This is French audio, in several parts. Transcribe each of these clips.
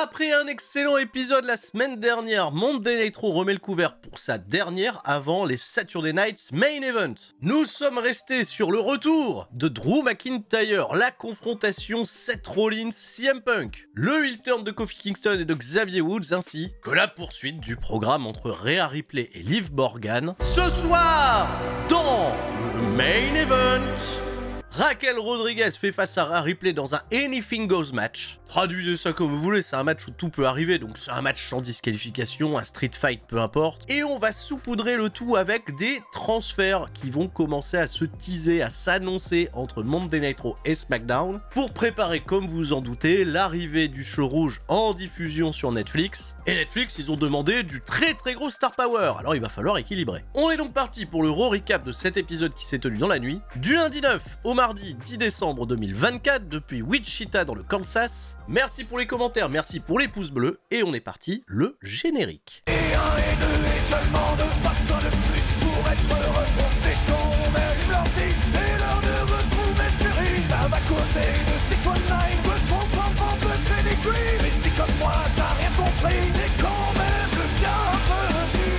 Après un excellent épisode la semaine dernière, Monday Nitro remet le couvert pour sa dernière avant les Saturday Night's Main Event. Nous sommes restés sur le retour de Drew McIntyre, la confrontation Seth Rollins, CM Punk, le heel turn de Kofi Kingston et de Xavier Woods, ainsi que la poursuite du programme entre Rhea Ripley et Liv Morgan. Ce soir, dans le Main Event, Raquel Rodriguez fait face à Rhea Ripley dans un Anything Goes match. Traduisez ça comme vous voulez, c'est un match où tout peut arriver, donc c'est un match sans disqualification, un street fight, peu importe. Et on va saupoudrer le tout avec des transferts qui vont commencer à se teaser, à s'annoncer entre Monday Nitro et SmackDown pour préparer, comme vous en doutez, l'arrivée du show rouge en diffusion sur Netflix. Et Netflix, ils ont demandé du très gros star power, alors il va falloir équilibrer. On est donc parti pour le raw recap de cet épisode qui s'est tenu dans la nuit, du lundi 9 au mardi 10 décembre 2024 depuis Wichita dans le Kansas. Merci pour les commentaires, merci pour les pouces bleus et on est parti, le générique. Et un et deux et seulement deux, pas besoin de plus pour être heureux. On se détend, on allume l'ordi, c'est l'heure de retrouver Spirit. Ça va causer de 619, de son pom de pedigree. Mais si comme moi t'as rien compris, t'es quand même le bienvenu.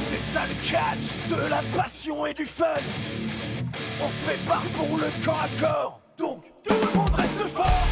C'est ça le catch, de la passion et du fun. On se prépare pour le corps à corps, donc tout le monde reste fort.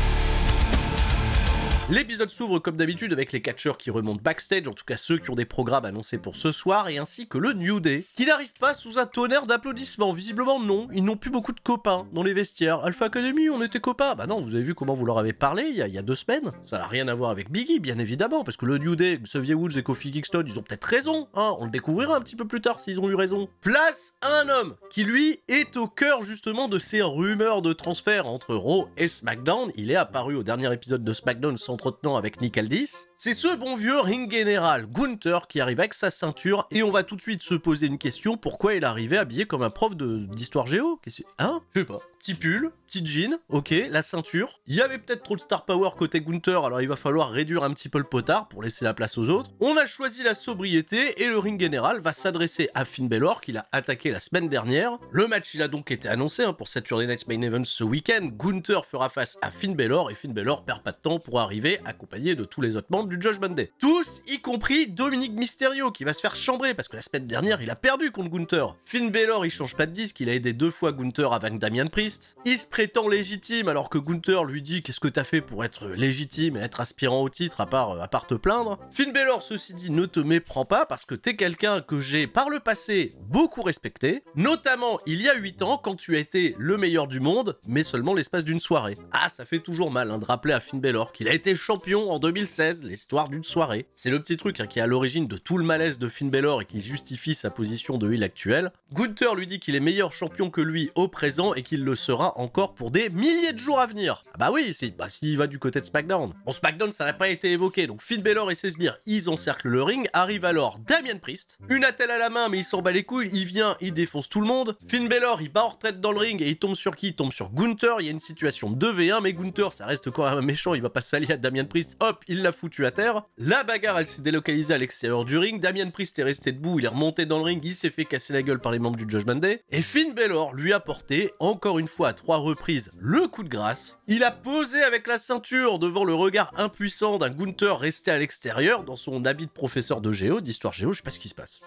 L'épisode s'ouvre comme d'habitude avec les catcheurs qui remontent backstage, en tout cas ceux qui ont des programmes annoncés pour ce soir, et ainsi que le New Day, qui n'arrive pas sous un tonnerre d'applaudissements. Visiblement non, ils n'ont plus beaucoup de copains dans les vestiaires. Alpha Academy, on était copains. Bah non, vous avez vu comment vous leur avez parlé il y a 2 semaines. Ça n'a rien à voir avec Biggie, bien évidemment, parce que le New Day, Xavier Woods et Kofi Kingston, ils ont peut-être raison, hein, on le découvrira un petit peu plus tard s'ils ont eu raison. Place à un homme qui, lui, est au cœur justement de ces rumeurs de transfert entre Raw et SmackDown. Il est apparu au dernier épisode de SmackDown s'entretenant avec Nick Aldis. C'est ce bon vieux ring général Gunther qui arrive avec sa ceinture et on va tout de suite se poser une question, pourquoi il est arrivé habillé comme un prof d'histoire géo? Hein? Je sais pas. Petit pull, petit jean, ok, la ceinture. Il y avait peut-être trop de star power côté Gunther, alors il va falloir réduire un petit peu le potard pour laisser la place aux autres. On a choisi la sobriété et le ring général va s'adresser à Finn Balor qu'il a attaqué la semaine dernière. Le match il a donc été annoncé pour Saturday Night's Main Event ce week-end. Gunther fera face à Finn Balor et Finn Balor perd pas de temps pour arriver accompagné de tous les autres membres du Judgment Day. Tous, y compris Dominic Mysterio qui va se faire chambrer parce que la semaine dernière il a perdu contre Gunther. Finn Balor il change pas de disque, il a aidé 2 fois Gunther avec Damian Priest. Il se prétend légitime alors que Gunther lui dit qu'est-ce que t'as fait pour être légitime et être aspirant au titre à part te plaindre. Finn Balor ceci dit ne te méprends pas parce que t'es quelqu'un que j'ai par le passé beaucoup respecté, notamment il y a 8 ans quand tu as été le meilleur du monde mais seulement l'espace d'une soirée. Ah ça fait toujours mal de rappeler à Finn Balor qu'il a été champion en 2016, l'histoire d'une soirée. C'est le petit truc qui est à l'origine de tout le malaise de Finn Balor et qui justifie sa position de heel actuelle. Gunther lui dit qu'il est meilleur champion que lui au présent et qu'il le sera encore pour des milliers de jours à venir. Ah bah oui, s'il va du côté de SmackDown. Bon, SmackDown, ça n'a pas été évoqué, donc Finn Balor et ses sbires, ils encerclent le ring. Arrive alors Damian Priest, une attelle à la main, mais il s'en bat les couilles, il vient, il défonce tout le monde. Finn Balor, il bat en retraite dans le ring et il tombe sur qui? Il tombe sur Gunther. Il y a une situation de 2v1, mais Gunther, ça reste quand même méchant, il va pas s'allier à Damian Priest. Hop, il l'a foutu à terre. La bagarre, elle s'est délocalisée à l'extérieur du ring. Damian Priest est resté debout, il est remonté dans le ring, il s'est fait casser la gueule par les membres du Judgment Day. Et Finn Balor lui a porté, encore une fois à 3 reprises, le coup de grâce. Il a posé avec la ceinture devant le regard impuissant d'un Gunther resté à l'extérieur dans son habit de professeur de géo, d'histoire géo, je sais pas ce qui se passe.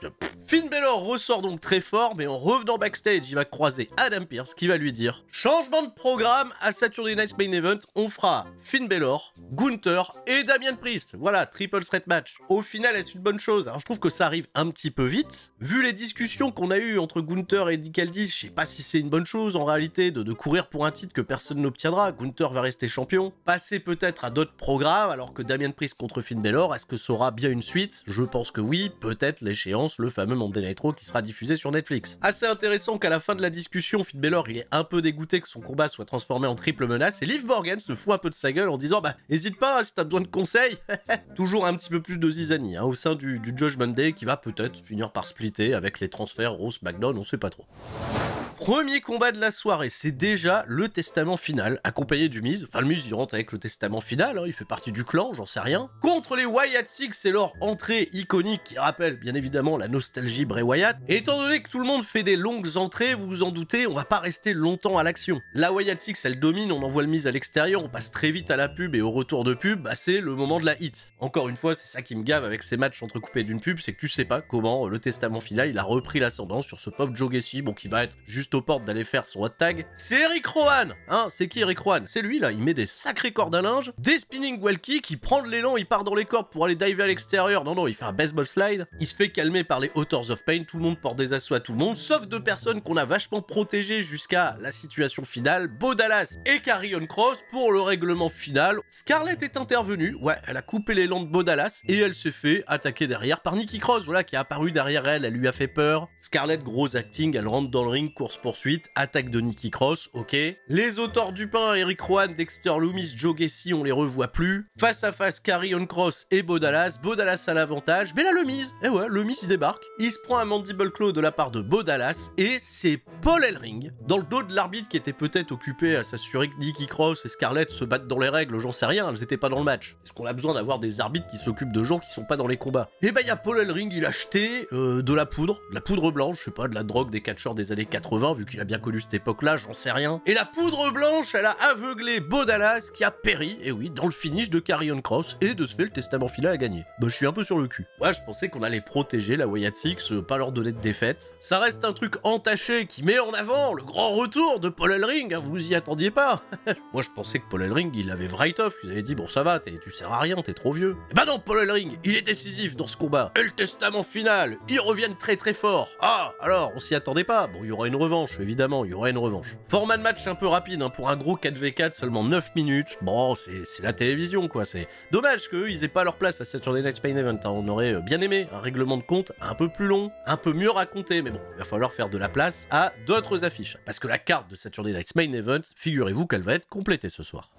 Finn Balor ressort donc très fort, mais en revenant backstage, il va croiser Adam Pearce qui va lui dire « Changement de programme à Saturday Night's Main Event, on fera Finn Balor, Gunther et Damian Priest. Voilà, triple threat match. » Au final, est-ce une bonne chose? Alors je trouve que ça arrive un petit peu vite. Vu les discussions qu'on a eues entre Gunther et Nick Aldis, je sais pas si c'est une bonne chose en réalité de courir pour un titre que personne n'obtiendra. Gunther va rester champion. Passer peut-être à d'autres programmes alors que Damian Priest contre Finn Balor, est-ce que ça aura bien une suite? Je pense que oui, peut-être l'échéance, le fameux Monday Nitro qui sera diffusé sur Netflix. Assez intéressant qu'à la fin de la discussion, Finn Balor il est un peu dégoûté que son combat soit transformé en triple menace et Liv Morgan se fout un peu de sa gueule en disant bah hésite pas si t'as besoin de conseils. Toujours un petit peu plus de zizanie au sein du Judgment Day qui va peut-être finir par splitter avec les transferts Raw SmackDown, on sait pas trop. Premier combat de la soirée, c'est déjà le testament final, accompagné du Miz. Enfin, le Miz, il rentre avec le testament final, hein, il fait partie du clan, j'en sais rien. Contre les Wyatt Six, c'est leur entrée iconique qui rappelle bien évidemment la nostalgie Bray Wyatt. Et étant donné que tout le monde fait des longues entrées, vous vous en doutez, on va pas rester longtemps à l'action. La Wyatt Six, elle domine, on envoie le Miz à l'extérieur, on passe très vite à la pub et au retour de pub, bah c'est le moment de la hit. Encore une fois, c'est ça qui me gave avec ces matchs entrecoupés d'une pub, c'est que tu sais pas comment le testament final, il a repris l'ascendant sur ce pauvre Joe Gacy, bon qui va être juste aux portes d'aller faire son hot tag. C'est Eric Rowan, hein, c'est qui Eric Rowan? C'est lui là, il met des sacrés cordes à linge, des spinning wheel kicks, il prend de l'élan, il part dans les cordes pour aller diver à l'extérieur, non, il fait un baseball slide, il se fait calmer par les Authors of Pain, tout le monde porte des assauts à tout le monde, sauf deux personnes qu'on a vachement protégées jusqu'à la situation finale, Bo Dallas et Karrion Kross. Pour le règlement final, Scarlett est intervenue, ouais, elle a coupé l'élan de Bo Dallas et elle s'est fait attaquer derrière par Nikki Cross, voilà, qui est apparu derrière elle lui a fait peur. Scarlett, gros acting, elle rentre dans le ring, course-poursuite, attaque de Nikki Cross, ok. Les auteurs du pain, Eric Rowan, Dexter Lumis, Joe Gacy, on les revoit plus. Face à face, Karrion Kross et Bo Dallas a l'avantage, mais là le Miz, eh ouais, le Miz il débarque, il se prend un mandible claw de la part de Bo Dallas, et c'est Paul Ellering, dans le dos de l'arbitre qui était peut-être occupé à s'assurer que Nikki Cross et Scarlett se battent dans les règles, j'en sais rien, elles étaient pas dans le match. Est-ce qu'on a besoin d'avoir des arbitres qui s'occupent de gens qui sont pas dans les combats? Et bah il y a Paul Ellering, il a acheté de la poudre blanche, je sais pas, de la drogue des catcheurs des années 80, vu qu'il a bien connu cette époque-là, j'en sais rien. Et la poudre blanche, elle a aveuglé Bo Dallas qui a péri, et oui, dans le finish de Karrion Kross, et de ce fait, le testament final a gagné. Bah, je suis un peu sur le cul. Moi, je pensais qu'on allait protéger la Wyatt Six, pas leur donner de défaite. Ça reste un truc entaché qui met en avant le grand retour de Paul Ellering, hein, vous y attendiez pas. Moi, je pensais que Paul Ellering, il avait write-off, il avait dit, bon, ça va, tu sers à rien, t'es trop vieux. Et bah non, Paul Ellering, il est décisif dans ce combat. Et le testament final, ils reviennent très très fort. Ah, alors, on s'y attendait pas. Bon, il y aura une revanche, évidemment, il y aura une revanche. Format de match un peu rapide, hein, pour un gros 4v4, seulement 9 minutes. Bon, c'est la télévision, quoi. C'est dommage qu'eux, ils aient pas leur place à Saturday Night's Main Event. Hein. On aurait bien aimé un règlement de compte un peu plus long, un peu mieux raconté, mais bon, il va falloir faire de la place à d'autres affiches. Parce que la carte de Saturday Night's Main Event, figurez-vous qu'elle va être complétée ce soir.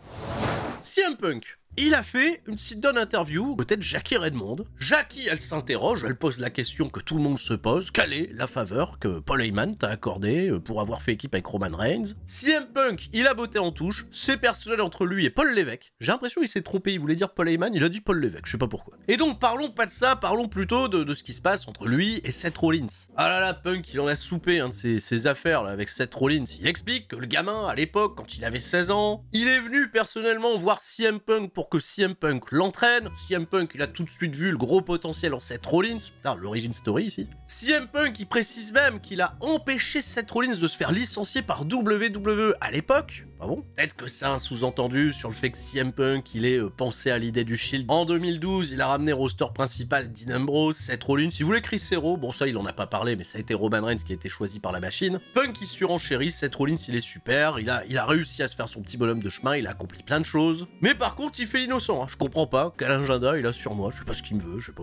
CM Punk, il a fait une sit-down interview, peut-être Jackie Redmond. Jackie, elle s'interroge, elle pose la question que tout le monde se pose. Quelle est la faveur que Paul Heyman t'a accordée pour avoir fait équipe avec Roman Reigns? CM Punk, il a botté en touche, c'est personnel entre lui et Paul Lévesque. J'ai l'impression qu'il s'est trompé, il voulait dire Paul Heyman, il a dit Paul Lévesque, je sais pas pourquoi. Et donc parlons pas de ça, parlons plutôt de ce qui se passe entre lui et Seth Rollins. Ah là là, Punk, il en a soupé de ses affaires là, avec Seth Rollins. Il explique que le gamin, à l'époque, quand il avait 16 ans, il est venu personnellement voir CM Punk pour que CM Punk l'entraîne. CM Punk, il a tout de suite vu le gros potentiel en Seth Rollins. Ah, l'origin story ici. CM Punk, il précise même qu'il a empêché Seth Rollins de se faire licencier par WWE à l'époque. Ah bon? Peut-être que c'est un sous-entendu sur le fait que CM Punk, il ait pensé à l'idée du Shield. En 2012, il a ramené roster principal Dean Ambrose, Seth Rollins. Il voulait Chris Hero. Bon, ça, il en a pas parlé, mais ça a été Roman Reigns qui a été choisi par la machine. Punk, il surenchérit. Seth Rollins, il est super. Il a réussi à se faire son petit bonhomme de chemin. Il a accompli plein de choses. Mais par contre, il fait l'innocent. Hein. Je comprends pas quel agenda il a sur moi. Je sais pas ce qu'il me veut. Je sais pas.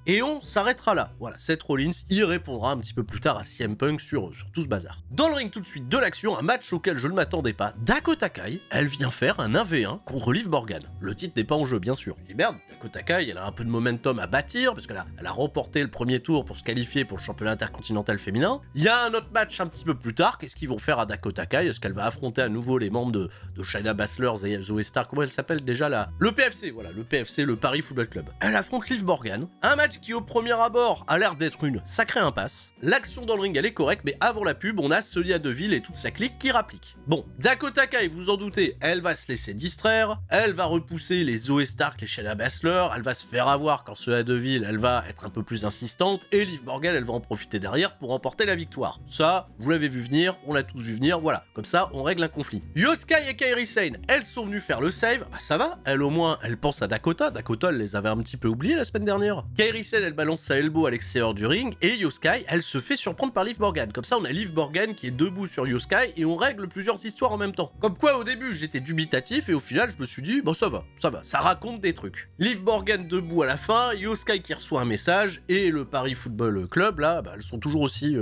Et on s'arrêtera là. Voilà, Seth Rollins, il répondra un petit peu plus tard à CM Punk sur tout ce bazar. Dans le ring tout de suite de l'action, un match auquel je ne m'attendais pas. Dakota Kai, elle vient faire un 1v1 contre Liv Morgan. Le titre n'est pas en jeu, bien sûr. Et merde, Dakota Kai, elle a un peu de momentum à bâtir, parce qu'elle a remporté le premier tour pour se qualifier pour le championnat intercontinental féminin. Il y a un autre match un petit peu plus tard. Qu'est-ce qu'ils vont faire à Dakota Kai? Est-ce qu'elle va affronter à nouveau les membres de Shayna Baszler et Zoe Stark? Comment elle s'appelle déjà là? Le PFC, voilà, le PFC, le Paris Football Club. Elle affronte Liv Morgan. Un match qui au premier abord a l'air d'être une sacrée impasse. L'action dans le ring elle est correcte, mais avant la pub on a Sonya Deville et toute sa clique qui rapplique. Bon, Dakota Kai, vous en doutez, elle va se laisser distraire, elle va repousser les Zoe Stark, les Shayna Baszler, elle va se faire avoir quand Sonya Deville elle va être un peu plus insistante, et Liv Morgan elle va en profiter derrière pour remporter la victoire. Ça, vous l'avez vu venir, on l'a tous vu venir, voilà, comme ça on règle un conflit. Io Sky et Kairi Sane, elles sont venues faire le save, bah ça va, elle au moins elle pense à Dakota, elle les avait un petit peu oubliées la semaine dernière. Kairi Sane elle balance sa elbow à l'extérieur du ring, et Io Sky, elle se fait surprendre par Liv Morgan. Comme ça, on a Liv Morgan qui est debout sur Io Sky, et on règle plusieurs histoires en même temps. Comme quoi, au début, j'étais dubitatif, et au final, je me suis dit, bon, ça va, ça raconte des trucs. Liv Morgan debout à la fin, Io Sky qui reçoit un message, et le Paris Football Club, là, bah, elles sont toujours aussi...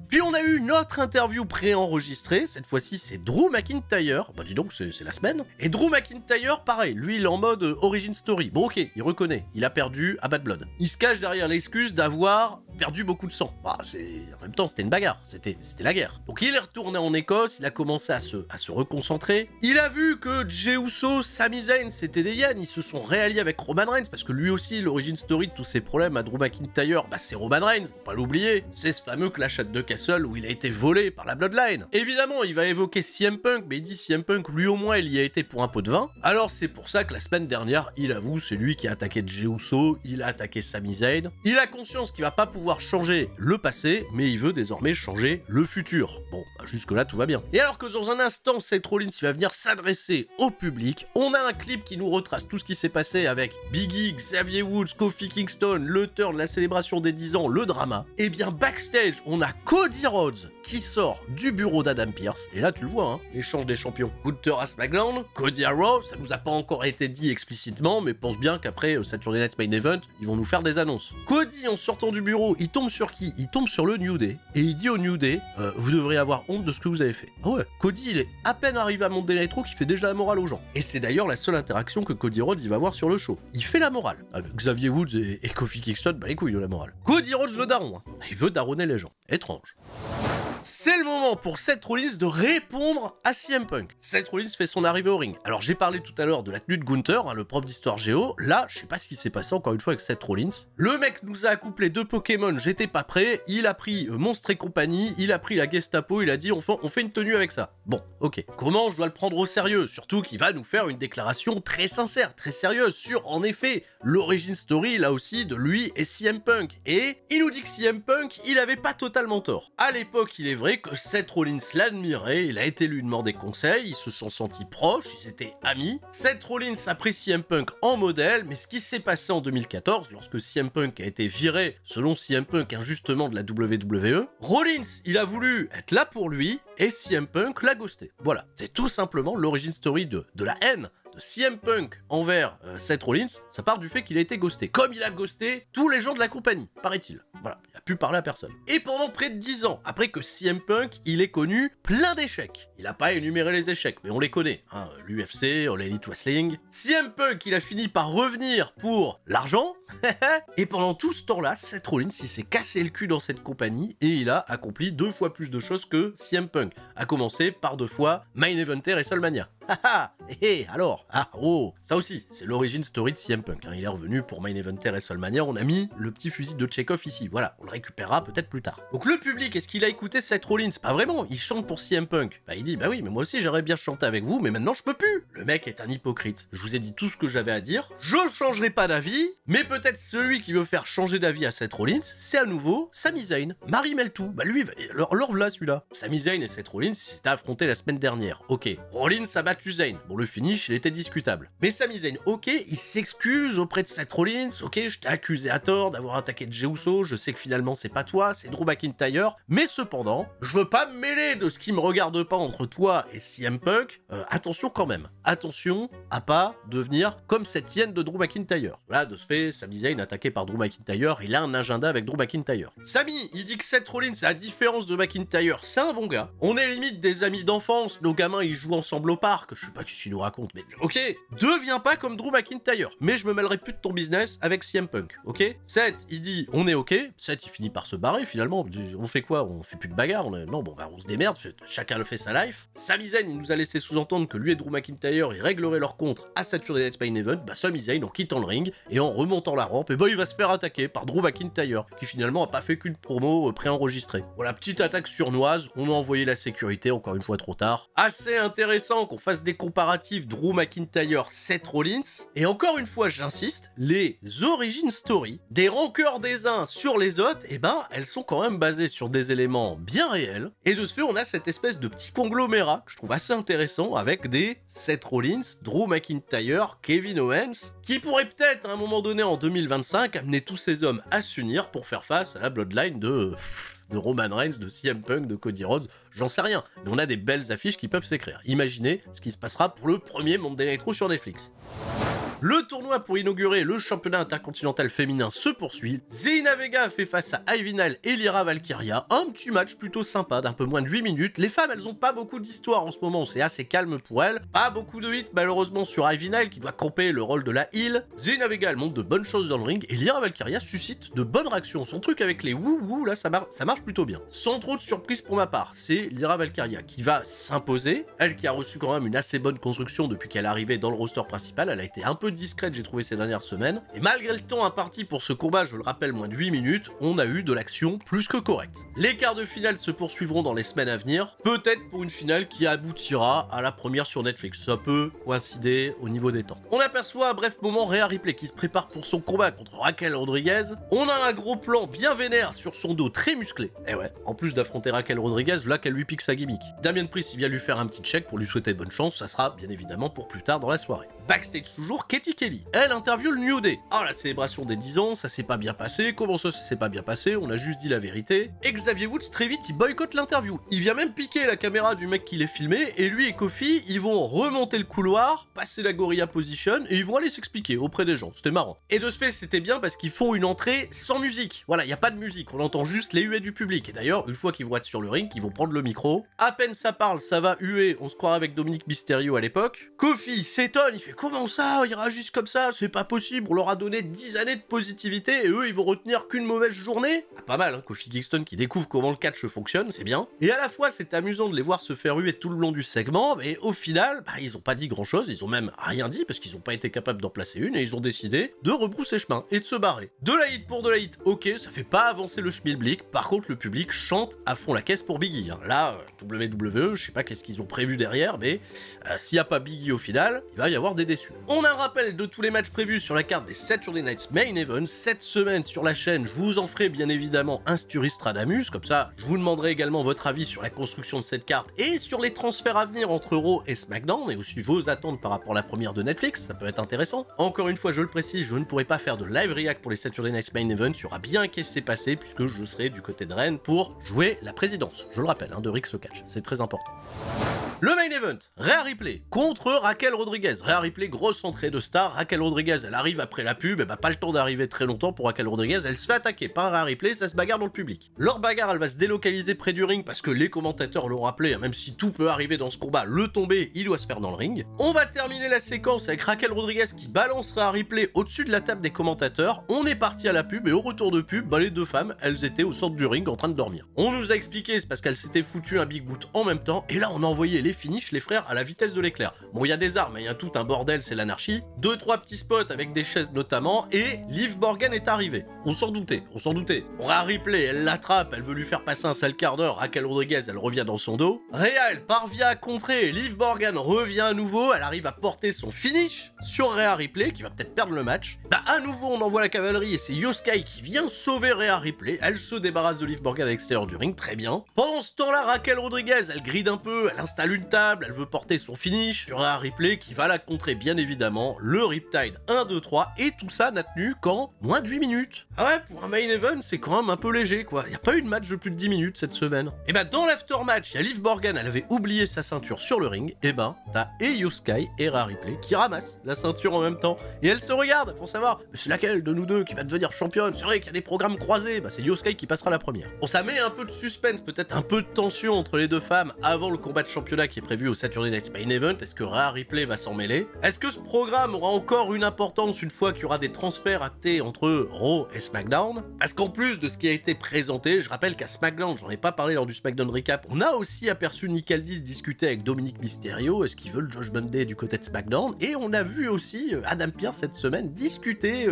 Puis on a eu une autre interview préenregistrée, cette fois-ci c'est Drew McIntyre, bah dis donc c'est la semaine, et Drew McIntyre pareil, lui il est en mode origin story, bon ok, il reconnaît, il a perdu à Bad Blood. Il se cache derrière l'excuse d'avoir perdu beaucoup de sang. Bah, en même temps, c'était une bagarre, c'était la guerre. Donc il est retourné en Écosse, il a commencé à se reconcentrer. Il a vu que Jey Uso, Sami Zayn, c'était des hyènes, ils se sont réalliés avec Roman Reigns, parce que lui aussi, l'origine story de tous ces problèmes à Drew McIntyre, bah c'est Roman Reigns, faut pas l'oublier. C'est ce fameux clash at the Castle où il a été volé par la Bloodline. Évidemment, il va évoquer CM Punk, mais il dit CM Punk, lui au moins, il y a été pour un pot de vin. Alors c'est pour ça que la semaine dernière, il avoue, c'est lui qui a attaqué Jey Uso, il a attaqué Sami Zayn. Il a conscience qu'il va pas pouvoir changer le passé, mais il veut désormais changer le futur. Bon, bah jusque-là, tout va bien. Et alors que dans un instant, Seth Rollins va venir s'adresser au public, on a un clip qui nous retrace tout ce qui s'est passé avec Big E, Xavier Woods, Kofi Kingston, le turn, la célébration des 10 ans, le drama. Et bien backstage, on a Cody Rhodes qui sort du bureau d'Adam Pearce. Et là, tu le vois, hein, l'échange des champions. Gunther à SmackDown, Cody à Raw, ça nous a pas encore été dit explicitement, mais pense bien qu'après Saturday Night Main Event, ils vont nous faire des annonces. Cody, en sortant du bureau, il tombe sur qui? Il tombe sur le New Day. Et il dit au New Day, vous devriez avoir honte de ce que vous avez fait. Ah ouais, Cody, il est à peine arrivé à Monday Nitro qui fait déjà la morale aux gens. Et c'est d'ailleurs la seule interaction que Cody Rhodes il va avoir sur le show. Il fait la morale. Avec Xavier Woods et Kofi Kingston, bah les couilles de la morale. Cody Rhodes le daron, hein. Il veut daronner les gens. Étrange. C'est le moment pour Seth Rollins de répondre à CM Punk. Seth Rollins fait son arrivée au ring. Alors j'ai parlé tout à l'heure de la tenue de Gunther, hein, le prof d'histoire géo. Là, je sais pas ce qui s'est passé encore une fois avec Seth Rollins. Le mec nous a accouplé 2 Pokémon, j'étais pas prêt. Il a pris Monstre et compagnie, il a pris la Gestapo, il a dit on fait une tenue avec ça. Bon, ok. Comment je dois le prendre au sérieux? Surtout qu'il va nous faire une déclaration très sincère, très sérieuse sur, en effet, l'origine story, là aussi, de lui et CM Punk. Et il nous dit que CM Punk, il avait pas totalement tort. À l'époque, il est vrai que Seth Rollins l'admirait, il a été lui demander conseil, ils se sont sentis proches, ils étaient amis. Seth Rollins apprécie CM Punk en modèle, mais ce qui s'est passé en 2014, lorsque CM Punk a été viré, selon CM Punk, injustement de la WWE, Rollins, il a voulu être là pour lui, et CM Punk l'a ghosté. Voilà, c'est tout simplement l'origine story de la haine de CM Punk envers Seth Rollins, ça part du fait qu'il a été ghosté. Comme il a ghosté tous les gens de la compagnie, paraît-il. Voilà, il a pu parler à personne. Et pendant près de 10 ans, après que CM Punk, il ait connu plein d'échecs. Il a pas énuméré les échecs, mais on les connaît. Hein, l'UFC, All Elite Wrestling. CM Punk, il a fini par revenir pour l'argent. Et pendant tout ce temps-là, Seth Rollins, il s'est cassé le cul dans cette compagnie et il a accompli 2 fois plus de choses que CM Punk. A commencé par 2 fois Main Eventer et WrestleMania. Haha, alors, ça aussi, c'est l'origine story de CM Punk. Hein. Il est revenu pour Main Eventer et WrestleMania, on a mis le petit fusil de Chekhov ici. Voilà, on le récupérera peut-être plus tard. Donc le public, est-ce qu'il a écouté Seth Rollins? Pas vraiment, il chante pour CM Punk. Bah il dit, bah oui, mais moi aussi j'aimerais bien chanter avec vous, mais maintenant je peux plus. Le mec est un hypocrite. Je vous ai dit tout ce que j'avais à dire, je changerai pas d'avis, mais peut-être celui qui veut faire changer d'avis à Seth Rollins, c'est à nouveau Sami Zayn. Marie Meltou, bah lui, alors voilà celui-là. Sami Zayn et Seth Rollins s'étaient affrontés la semaine dernière. Ok, Rollins a battu Zayn. Bon, le finish, il était discutable. Mais Sami Zayn, ok, il s'excuse auprès de Seth Rollins, ok, je t'ai accusé à tort d'avoir attaqué Jey Uso, je sais que finalement c'est pas toi, c'est Drew McIntyre, mais cependant, je veux pas me mêler de ce qui me regarde pas entre toi et CM Punk, attention quand même, attention à pas devenir comme cette hyène de Drew McIntyre. Voilà, de ce fait, Sami Zayn attaqué par Drew McIntyre, il a un agenda avec Drew McIntyre. Sami, il dit que Seth Rollins, à la différence de McIntyre, c'est un bon gars, on est limite des amis d'enfance, nos gamins ils jouent ensemble au parc, je sais pas qui nous raconte, mais ok, deviens pas comme Drew McIntyre, mais je me mêlerai plus de ton business avec CM Punk, ok? Seth, il dit, on est ok, Seth, il finit par se barrer finalement, on fait quoi? On fait plus de bagarre, non, bon, bah on se démerde, chacun le fait sa life. Sami Zayn, il nous a laissé sous-entendre que lui et Drew McIntyre, ils régleraient leur compte à Saturday Night Main Event, bah Sami Zayn, en quittant le ring, et en remontant la rampe, et bah il va se faire attaquer par Drew McIntyre, qui finalement a pas fait qu'une promo préenregistrée. Voilà, petite attaque surnoise, on a envoyé la sécurité, encore une fois trop tard. Assez intéressant qu'on fasse des comparatifs Drew McIntyre, Seth Rollins, et encore une fois j'insiste, les origin story des rancœurs des uns sur les autres, et ben elles sont quand même basées sur des éléments bien réels, et de ce fait on a cette espèce de petit conglomérat que je trouve assez intéressant avec des Seth Rollins, Drew McIntyre, Kevin Owens, qui pourraient peut-être à un moment donné en 2025 amener tous ces hommes à s'unir pour faire face à la bloodline de Roman Reigns, de CM Punk, de Cody Rhodes, j'en sais rien, mais on a des belles affiches qui peuvent s'écrire. Imaginez ce qui se passera pour le premier Monday Nitro sur Netflix. Le tournoi pour inaugurer le championnat intercontinental féminin se poursuit. Zelina Vega fait face à Ivy Nile et Lyra Valkyria. Un petit match plutôt sympa d'un peu moins de 8 minutes. Les femmes, elles ont pas beaucoup d'histoire en ce moment, c'est assez calme pour elles. Pas beaucoup de hits malheureusement sur Ivy Nile qui doit camper le rôle de la heel. Zelina Vega, elle montre de bonnes choses dans le ring et Lyra Valkyria suscite de bonnes réactions. Son truc avec les wouh là, ça marche plutôt bien. Sans trop de surprise pour ma part, c'est Lyra Valkyria qui va s'imposer. Elle qui a reçu quand même une assez bonne construction depuis qu'elle est arrivée dans le roster principal. Elle a été un peu discrète, j'ai trouvé, ces dernières semaines. Et malgré le temps imparti pour ce combat, je le rappelle, moins de 8 minutes, on a eu de l'action plus que correcte. Les quarts de finale se poursuivront dans les semaines à venir. Peut-être pour une finale qui aboutira à la première sur Netflix. Ça peut coïncider au niveau des temps. On aperçoit à bref moment Rhea Ripley qui se prépare pour son combat contre Raquel Rodriguez. On a un gros plan bien vénère sur son dos très musclé. Et ouais, en plus d'affronter Raquel Rodriguez, là qu'elle lui pique sa gimmick. Damien Priest, il vient lui faire un petit check pour lui souhaiter bonne chance. Ça sera bien évidemment pour plus tard dans la soirée. Backstage toujours, Katie Kelly. Elle interviewe le New Day. Ah, la célébration des 10 ans, ça s'est pas bien passé. Comment ça s'est pas bien passé? On a juste dit la vérité. Et Xavier Woods, très vite, il boycotte l'interview. Il vient même piquer la caméra du mec qui l'est filmé. Et lui et Kofi, ils vont remonter le couloir, passer la gorilla position et ils vont aller s'expliquer auprès des gens. C'était marrant. Et de ce fait, c'était bien parce qu'ils font une entrée sans musique. Voilà, il n'y a pas de musique. On entend juste les huées du public. Et d'ailleurs, une fois qu'ils vont être sur le ring, ils vont prendre le micro. À peine ça parle, ça va huer. On se croirait avec Dominique Mysterio à l'époque. Kofi s'étonne, il fait comment ça? Ils réagissent comme ça, c'est pas possible. On leur a donné 10 années de positivité et eux, ils vont retenir qu'une mauvaise journée. Ah, pas mal, hein, Kofi Kingston qui découvre comment le catch fonctionne, c'est bien. Et à la fois, c'est amusant de les voir se faire huer tout le long du segment, mais au final, bah, ils ont pas dit grand chose, ils ont même rien dit parce qu'ils ont pas été capables d'en placer une et ils ont décidé de rebrousser chemin et de se barrer. De la hit pour de la hit, ok, ça fait pas avancer le schmilblick. Par contre, le public chante à fond la caisse pour Biggie. Hein. Là, WWE, je sais pas qu'est-ce qu'ils ont prévu derrière, mais s'il y a pas Biggie au final, il va y avoir des déçus. On a un rappel de tous les matchs prévus sur la carte des Saturday Night's Main Event. Cette semaine sur la chaîne, je vous en ferai bien évidemment un Sturistradamus, comme ça je vous demanderai également votre avis sur la construction de cette carte et sur les transferts à venir entre Raw et SmackDown, et aussi vos attentes par rapport à la première de Netflix, ça peut être intéressant. Encore une fois, je le précise, je ne pourrai pas faire de live react pour les Saturday Night's Main Event, il y aura bien qu'est-ce qui s'est passé puisque je serai du côté de Rennes pour jouer la présidence, je le rappelle, hein, de Rix le Catch, c'est très important. Le main event, Rhea Ripley contre Raquel Rodriguez. Rhea Ripley, grosse entrée de star. Raquel Rodriguez, elle arrive après la pub, et bah pas le temps d'arriver très longtemps pour Raquel Rodriguez. Elle se fait attaquer par Rhea Ripley, ça se bagarre dans le public. Leur bagarre, elle va se délocaliser près du ring parce que les commentateurs l'ont rappelé, même si tout peut arriver dans ce combat, le tomber, il doit se faire dans le ring. On va terminer la séquence avec Raquel Rodriguez qui balance Rhea Ripley au-dessus de la table des commentateurs. On est parti à la pub et au retour de pub, bah les deux femmes, elles étaient au centre du ring en train de dormir. On nous a expliqué, c'est parce qu'elles s'étaient foutues un big boot en même temps, et là on a envoyé les finishes, les frères, à la vitesse de l'éclair. Bon, il y a des armes, il y a tout un bordel, c'est l'anarchie. 2-3 petits spots avec des chaises notamment, et Liv Morgan est arrivée. On s'en doutait. Rhea Ripley, elle l'attrape, elle veut lui faire passer un sale quart d'heure. Raquel Rodriguez, elle revient dans son dos. Rhea, elle parvient à contrer. Liv Morgan revient à nouveau, elle arrive à porter son finish sur Rhea Ripley, qui va peut-être perdre le match. Bah, à nouveau, on envoie la cavalerie et c'est Io Sky qui vient sauver Rhea Ripley. Elle se débarrasse de Liv Morgan à l'extérieur du ring, très bien. Pendant ce temps-là, Raquel Rodriguez, elle gride un peu, elle installe une table, elle veut porter son finish sur Rhea Ripley qui va la contrer bien évidemment, le Riptide 1, 2, 3, et tout ça n'a tenu qu'en moins de 8 minutes. Ah ouais, pour un main event, c'est quand même un peu léger quoi, il n'y a pas eu de match de plus de 10 minutes cette semaine. Et bah dans l'aftermatch, il y a Liv Morgan, elle avait oublié sa ceinture sur le ring, et ben t'as Io Sky et Rhea Ripley qui ramassent la ceinture en même temps, et elles se regardent pour savoir, c'est laquelle de nous deux qui va devenir championne, c'est vrai qu'il y a des programmes croisés, bah c'est Io Sky qui passera la première. Bon, ça met un peu de suspense, peut-être un peu de tension entre les deux femmes avant le combat de championnat qui est prévu au Saturday Night's Main Event. Est-ce que Rhea Ripley va s'en mêler? Est-ce que ce programme aura encore une importance une fois qu'il y aura des transferts actés entre Raw et SmackDown? Parce qu'en plus de ce qui a été présenté, je rappelle qu'à SmackDown, j'en ai pas parlé lors du SmackDown Recap, on a aussi aperçu Nick Aldis discuter avec Dominique Mysterio, est-ce qu'ils veulent Josh Monday du côté de SmackDown? Et on a vu aussi Adam Pearce cette semaine discuter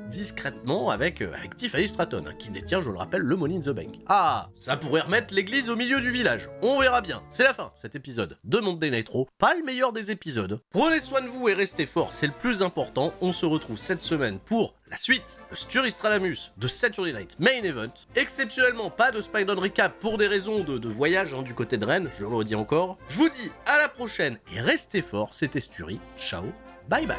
discrètement avec Tiffany Stratton, hein, qui détient, je le rappelle, le Money in the Bank. Ah, ça pourrait remettre l'église au milieu du village. On verra bien. C'est la fin, cet épisode de Monday Night Raw. Pas le meilleur des épisodes. Prenez soin de vous et restez forts, c'est le plus important. On se retrouve cette semaine pour la suite, le Sturistradamus de Saturday Night Main Event. Exceptionnellement, pas de SmackDown Recap pour des raisons de voyage hein, du côté de Rennes, je le redis encore. Je vous dis à la prochaine et restez forts, c'était Sturi. Ciao, bye bye.